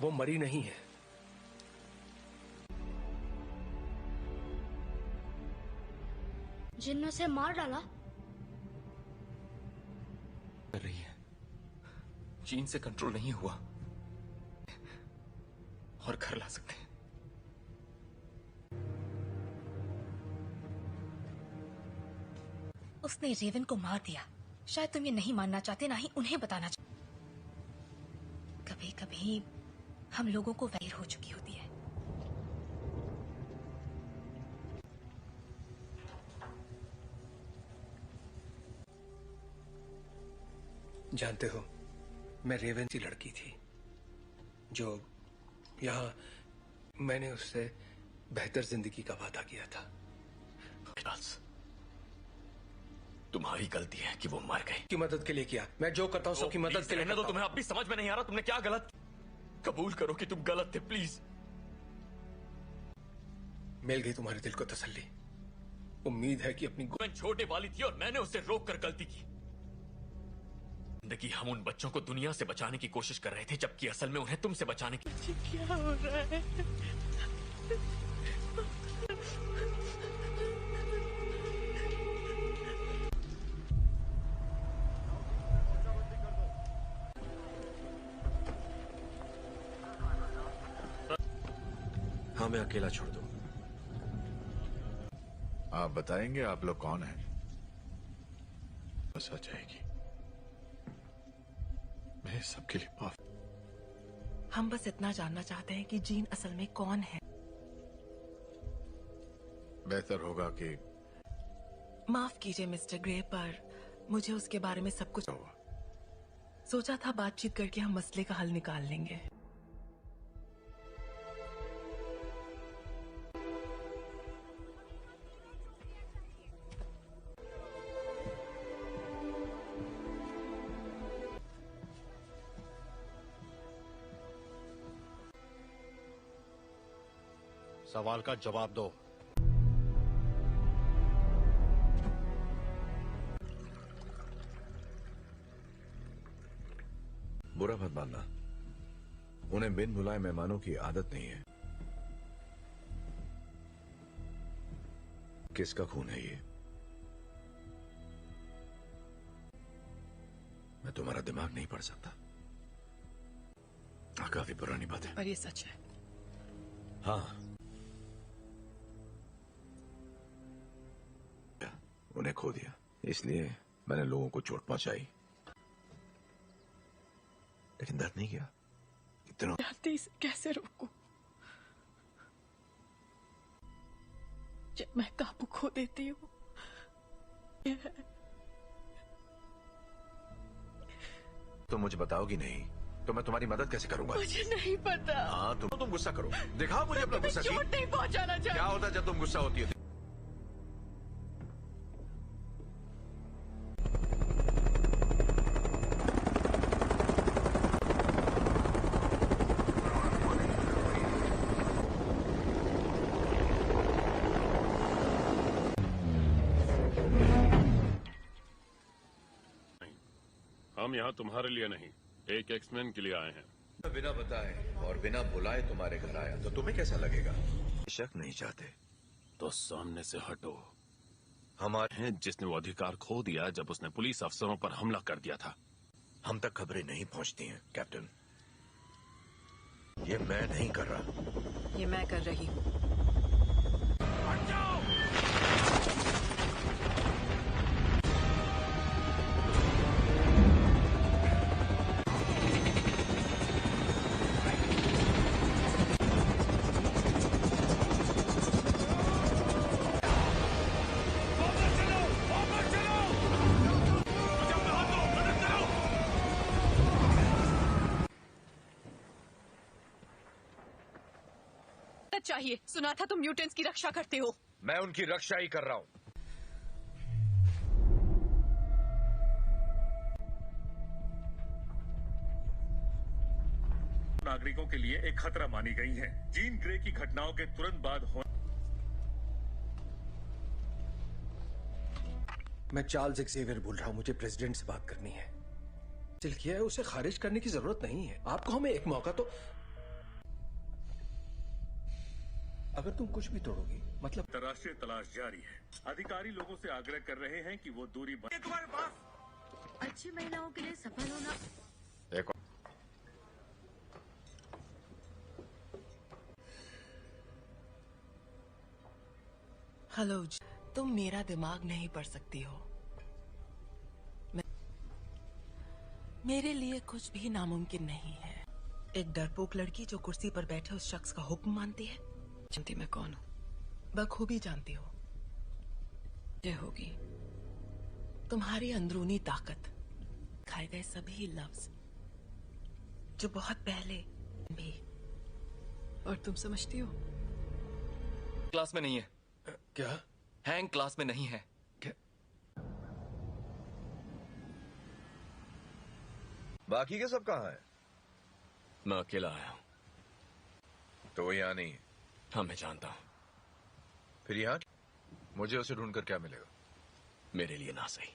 वो मरी नहीं है। जिन ने उसे मार डाला। कर रही है। जीन से कंट्रोल नहीं हुआ और घर ला सकते हैं। उसने रेवन को मार दिया। शायद तुम ये नहीं मानना चाहते, ना ही उन्हें बताना चाहते। कभी कभी हम लोगों को वैर हो चुकी होती है। जानते हो, मैं रेवन की लड़की थी जो यहाँ मैंने उससे बेहतर जिंदगी का वादा किया था। तुम्हारी गलती है कि वो मर गए। की मदद के लिए किया। मैं जो करता हूँ सबकी मदद के लिए तो तुम्हें अब भी समझ में नहीं आ रहा तुमने क्या गलत। कबूल करो कि तुम गलत थे प्लीज। मिल गई तुम्हारे दिल को तसल्ली। उम्मीद है कि अपनी छोटे वाली थी और मैंने उसे रोक कर गलती की। जिंदगी हम उन बच्चों को दुनिया से बचाने की कोशिश कर रहे थे, जबकि असल में उन्हें तुमसे बचाने की। क्या हो रहा है? हाँ, मैं अकेला छोड़ दूं। आप बताएंगे आप लोग कौन हैं? बस आ जाएगी। मैं सबके लिए माफ। हम बस इतना जानना चाहते हैं कि जीन असल में कौन है। बेहतर होगा कि माफ कीजिए मिस्टर ग्रे, पर मुझे उसके बारे में सब कुछ सोचा था। बातचीत करके हम मसले का हल निकाल लेंगे। सवाल का जवाब दो। बुरा मत मानना, उन्हें बिन बुलाए मेहमानों की आदत नहीं है। किसका खून है ये? मैं तुम्हारा दिमाग नहीं पढ़ सकता। काफी पुरानी बात है, पर ये सच है। हाँ, उन्हें खो दिया, इसलिए मैंने लोगों को चोट पहुंचाई, लेकिन दर्द नहीं किया। इतना जल्दी से कैसे रोकूं? जब मैं काबू खो देती हूँ। तो मुझे बताओगी नहीं तो मैं तुम्हारी मदद कैसे करूंगा? मुझे नहीं पता। हाँ, तुम गुस्सा करो, दिखाओ मुझे अपना गुस्सा। चोट नहीं पहुंचाना चाहिए। क्या होता है जब तुम गुस्सा होती है? हम यहाँ तुम्हारे लिए नहीं, एक एक्समैन के लिए आए हैं। बिना बताए और बिना बुलाए तुम्हारे घर आया तो तुम्हें कैसा लगेगा? शक नहीं चाहते तो सामने से हटो। हमारे हैं जिसने वो अधिकार खो दिया जब उसने पुलिस अफसरों पर हमला कर दिया था। हम तक खबरें नहीं पहुंचती हैं कैप्टन। ये मैं नहीं कर रहा, ये मैं कर रही हूँ। चाहिए। सुना था तुम म्यूटेंट्स की रक्षा करते हो। मैं उनकी रक्षा ही कर रहा हूं। नागरिकों के लिए एक खतरा मानी गई हैं। जीन ग्रे की घटनाओं के तुरंत बाद मैं चार्ल्स एक्सेवियर बोल रहा हूं। मुझे प्रेसिडेंट से बात करनी है। दिल किया है, उसे खारिज करने की जरूरत नहीं है। आपको हमें एक मौका तो। अगर तुम कुछ भी तोड़ोगी मतलब। अंतर्राष्ट्रीय तलाश जारी है। अधिकारी लोगों से आग्रह कर रहे हैं कि वो दूरी तुम्हारे पास। अच्छी महिलाओं के लिए सफल होना। देखो, हेलो, तुम मेरा दिमाग नहीं पढ़ सकती हो। मेरे लिए कुछ भी नामुमकिन नहीं है। एक डरपोक लड़की जो कुर्सी पर बैठे उस शख्स का हुक्म मानती है। जानती मैं कौन हूँ? बखूबी जानती हो। ये होगी तुम्हारी अंदरूनी ताकत, खाए गए सभी लफ्ज जो बहुत पहले भी। और तुम समझती हो? क्लास में नहीं है। क्या? हैंग क्लास में नहीं है। क्या? बाकी के सब कहाँ हैं? मैं अकेला आया हूं। तो वो यहाँ नहीं है। हाँ, मैं जानता हूं। फिर यहाँ मुझे उसे ढूंढकर क्या मिलेगा? मेरे लिए ना सही।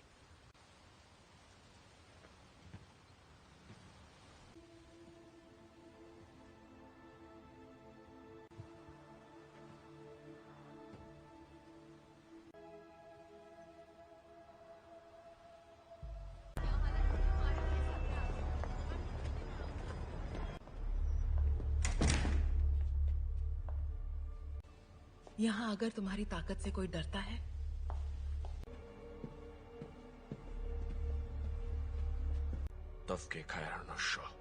यहाँ अगर तुम्हारी ताकत से कोई डरता है तफके खैर नशा।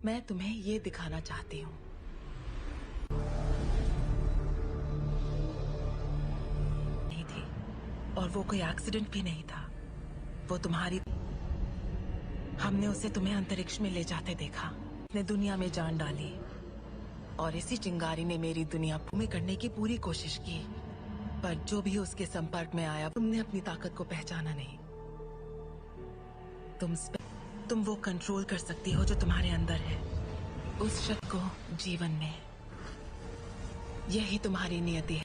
मैं तुम्हें ये दिखाना चाहती हूँ। नहीं थी और वो कोई एक्सीडेंट भी नहीं था। वो तुम्हारी, हमने उसे तुम्हें अंतरिक्ष में ले जाते देखा। उसने दुनिया में जान डाली और इसी चिंगारी ने मेरी दुनिया में करने की पूरी कोशिश की, पर जो भी उसके संपर्क में आया तुमने अपनी ताकत को पहचाना नहीं। तुम वो कंट्रोल कर सकती हो जो तुम्हारे अंदर है, उस शक्ति को जीवन में। यही तुम्हारी नियति है।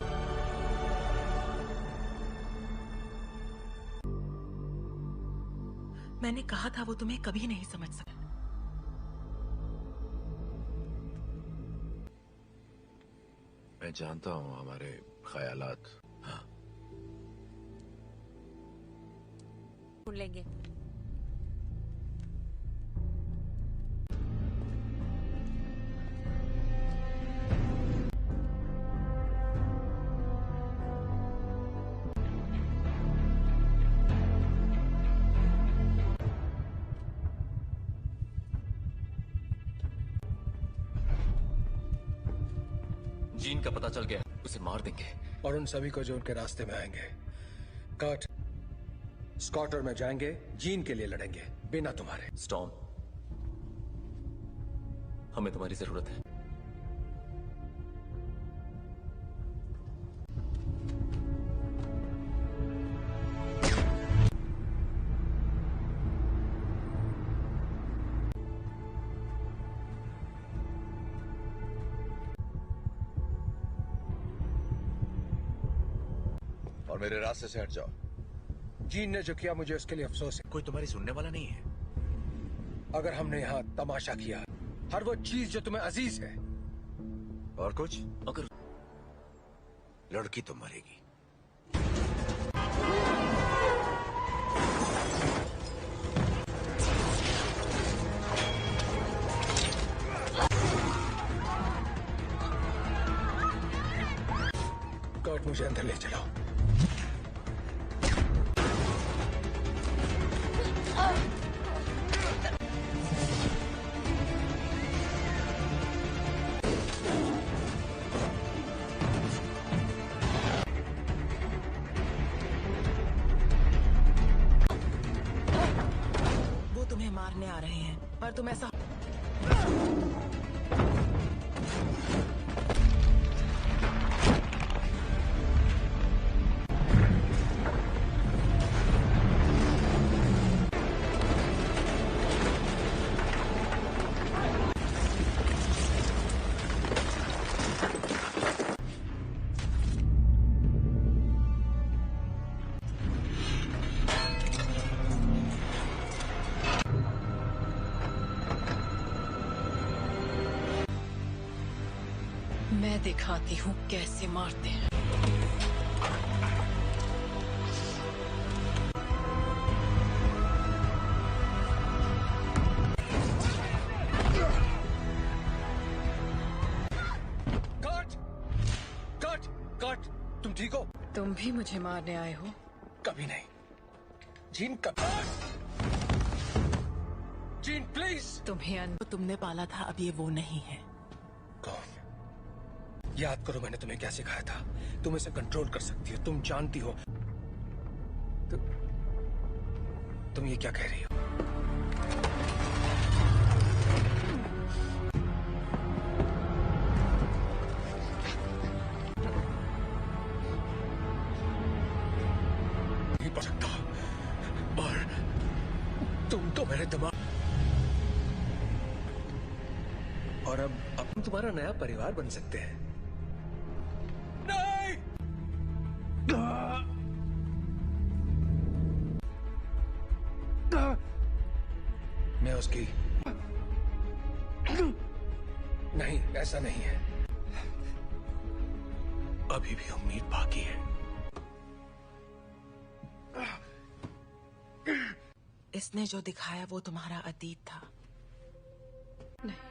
मैंने कहा था वो तुम्हें कभी नहीं समझ सकता। मैं जानता हूँ हमारे ख्यालात। हाँ, सुन लेंगे। जीन का पता चल गया, उसे मार देंगे। और उन सभी को जो उनके रास्ते में आएंगे। कर्ट, स्कॉट और मैं जाएंगे, जीन के लिए लड़ेंगे बिना तुम्हारे। स्टॉर्म, हमें तुम्हारी जरूरत है। और मेरे रास्ते से हट जाओ। जीन ने जो किया मुझे उसके लिए अफसोस है। कोई तुम्हारी सुनने वाला नहीं है। अगर हमने यहाँ तमाशा किया, हर वो चीज जो तुम्हें अजीज है। और कुछ? अगर लड़की तो मरेगी। कर्ट, मुझे अंदर ले चलो। वो तुम्हें मारने आ रहे हैं, पर तुम ऐसा मैं दिखाती हूँ कैसे मारते हैं। कर्ट, तुम ठीक हो? तुम भी मुझे मारने आए हो? कभी नहीं। जीन का जीन, प्लीज। तुम्हें तुमने पाला था, अब ये वो नहीं है। कौन? याद करो मैंने तुम्हें क्या सिखाया था। तुम इसे कंट्रोल कर सकती हो, तुम जानती हो। तुम ये क्या कह रही हो? नहीं पढ़ सकता। और तुम तो मेरे दिमाग, और अब हम तुम्हारा नया परिवार बन सकते हैं। नहीं! मैं उसकी नहीं, ऐसा नहीं है। अभी भी उम्मीद बाकी है। इसने जो दिखाया वो तुम्हारा अतीत था। नहीं,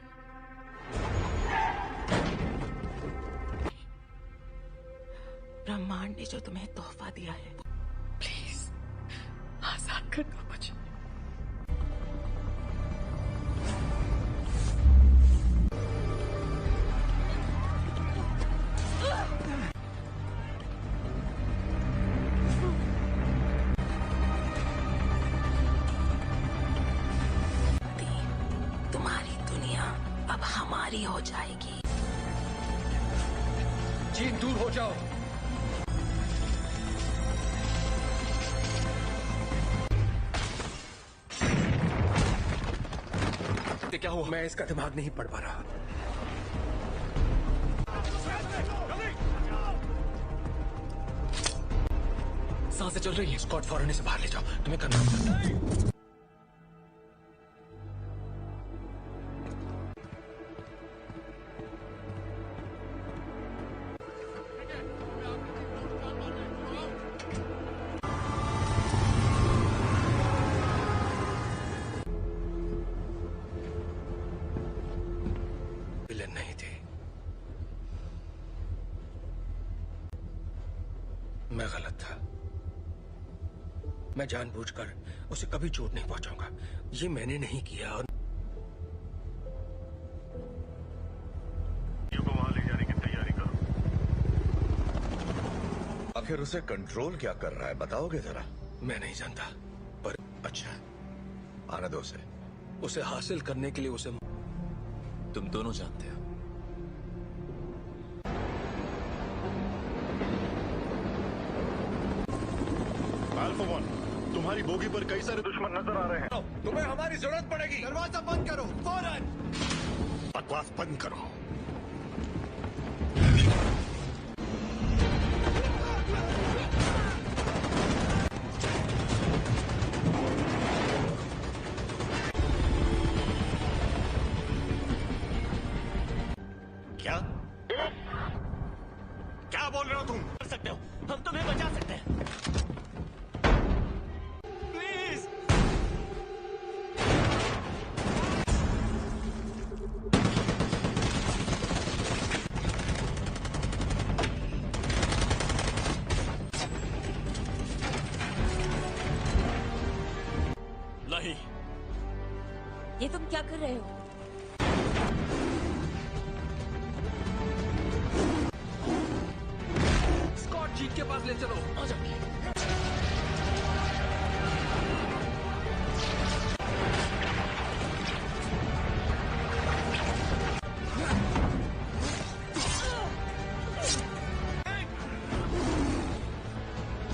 ने जो तुम्हें तोहफा दिया है, प्लीज आजाद कर दो मुझे। तुम्हारी दुनिया अब हमारी हो जाएगी। जीन, दूर हो जाओ। क्या हुआ? मैं इसका दिमाग नहीं पढ़ पा रहा। सांसें चल रही है। स्कॉट, फौरन इसे बाहर ले जाओ। तुम्हें करना होगा। विलन नहीं थे, मैं गलत था। मैं जानबूझकर उसे कभी चोट नहीं पहुंचाऊंगा। ये मैंने नहीं किया। और को वहां ले जाने की तैयारी करो। आखिर उसे कंट्रोल क्या कर रहा है, बताओगे जरा? मैं नहीं जानता, पर अच्छा, आने दो उसे। उसे हासिल करने के लिए उसे तुम दोनों जानते हो। अल्फा 1, तुम्हारी बोगी पर कई सारे दुश्मन नजर आ रहे हैं। तुम्हें हमारी जरूरत पड़ेगी। दरवाजा बंद करो फौरन। बकवास बंद करो। क्या क्या बोल रहे हो तुम? कर सकते हो, हम तुम्हें बचा सकते हैं। प्लीज। नहीं। ये तुम क्या कर रहे हो? स्कॉट, जीन के पास ले चलो। आ जाओ।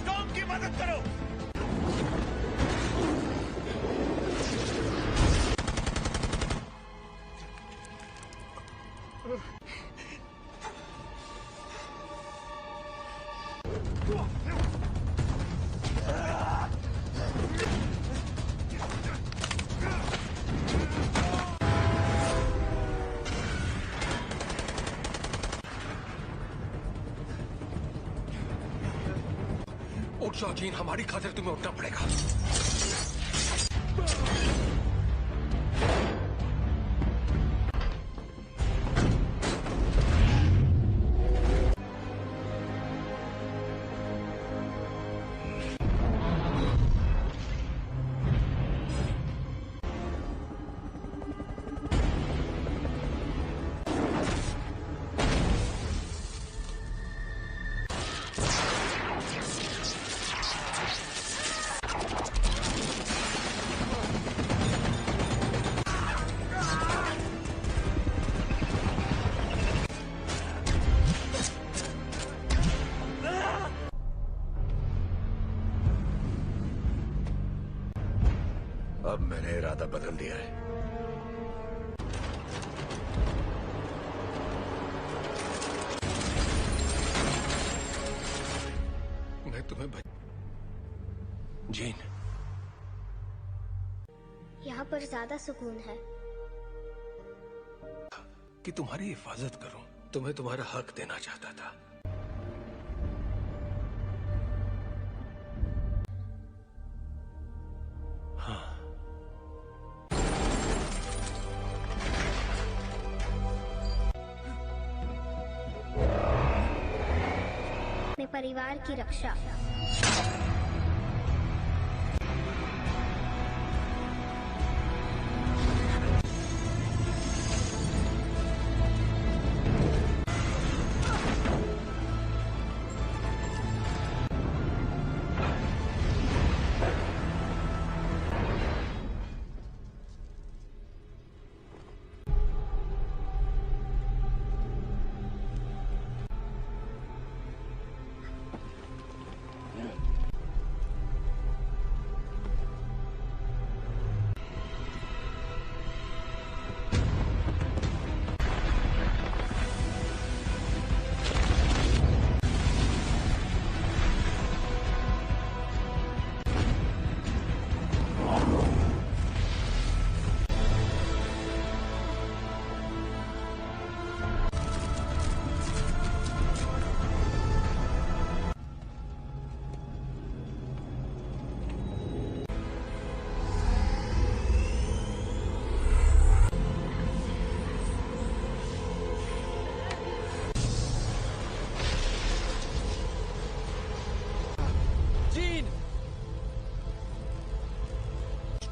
टॉम की मदद करो। उठ जाओ जीन, हमारी खातिर तुम्हें उठना पड़ेगा। अब मैंने इरादा बदल दिया है। मैं तुम्हें जीन, यहाँ पर ज्यादा सुकून है। कि तुम्हारी हिफाजत करूं। तुम्हें तुम्हारा हक देना चाहता था। हाँ, अपने परिवार की रक्षा।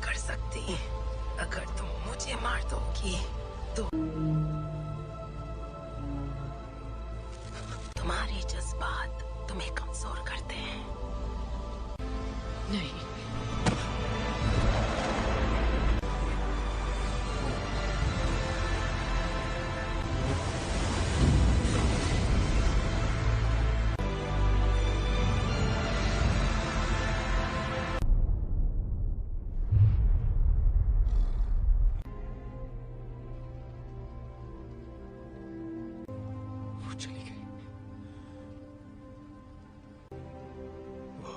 कर सकती अगर तुम मुझे मार दोगी तो तुम्हारे जज्बात तुम्हें कमजोर करते हैं। नहीं, चली गई। वो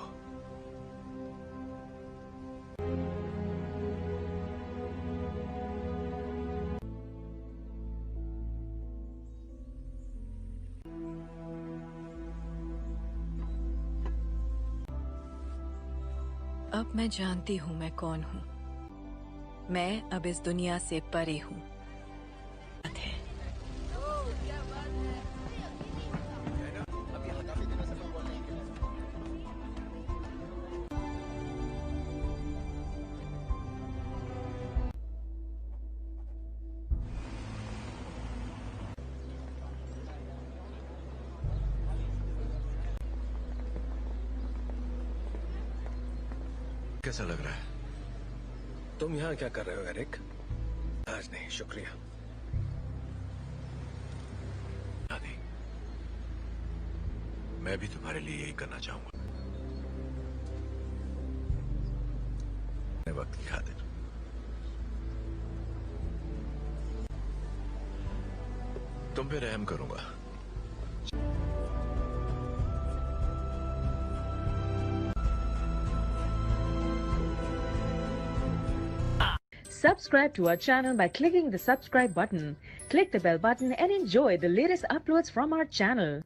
अब मैं जानती हूँ मैं कौन हूँ। मैं अब इस दुनिया से परे हूँ। कैसा लग रहा है? तुम यहाँ क्या कर रहे हो एरिक? आज नहीं, शुक्रिया। आदि, मैं भी तुम्हारे लिए यही करना चाहूंगा। वक्त की खातिर तुम पे रहम करूंगा। Subscribe to our channel by clicking the subscribe button. Click the bell button and enjoy the latest uploads from our channel.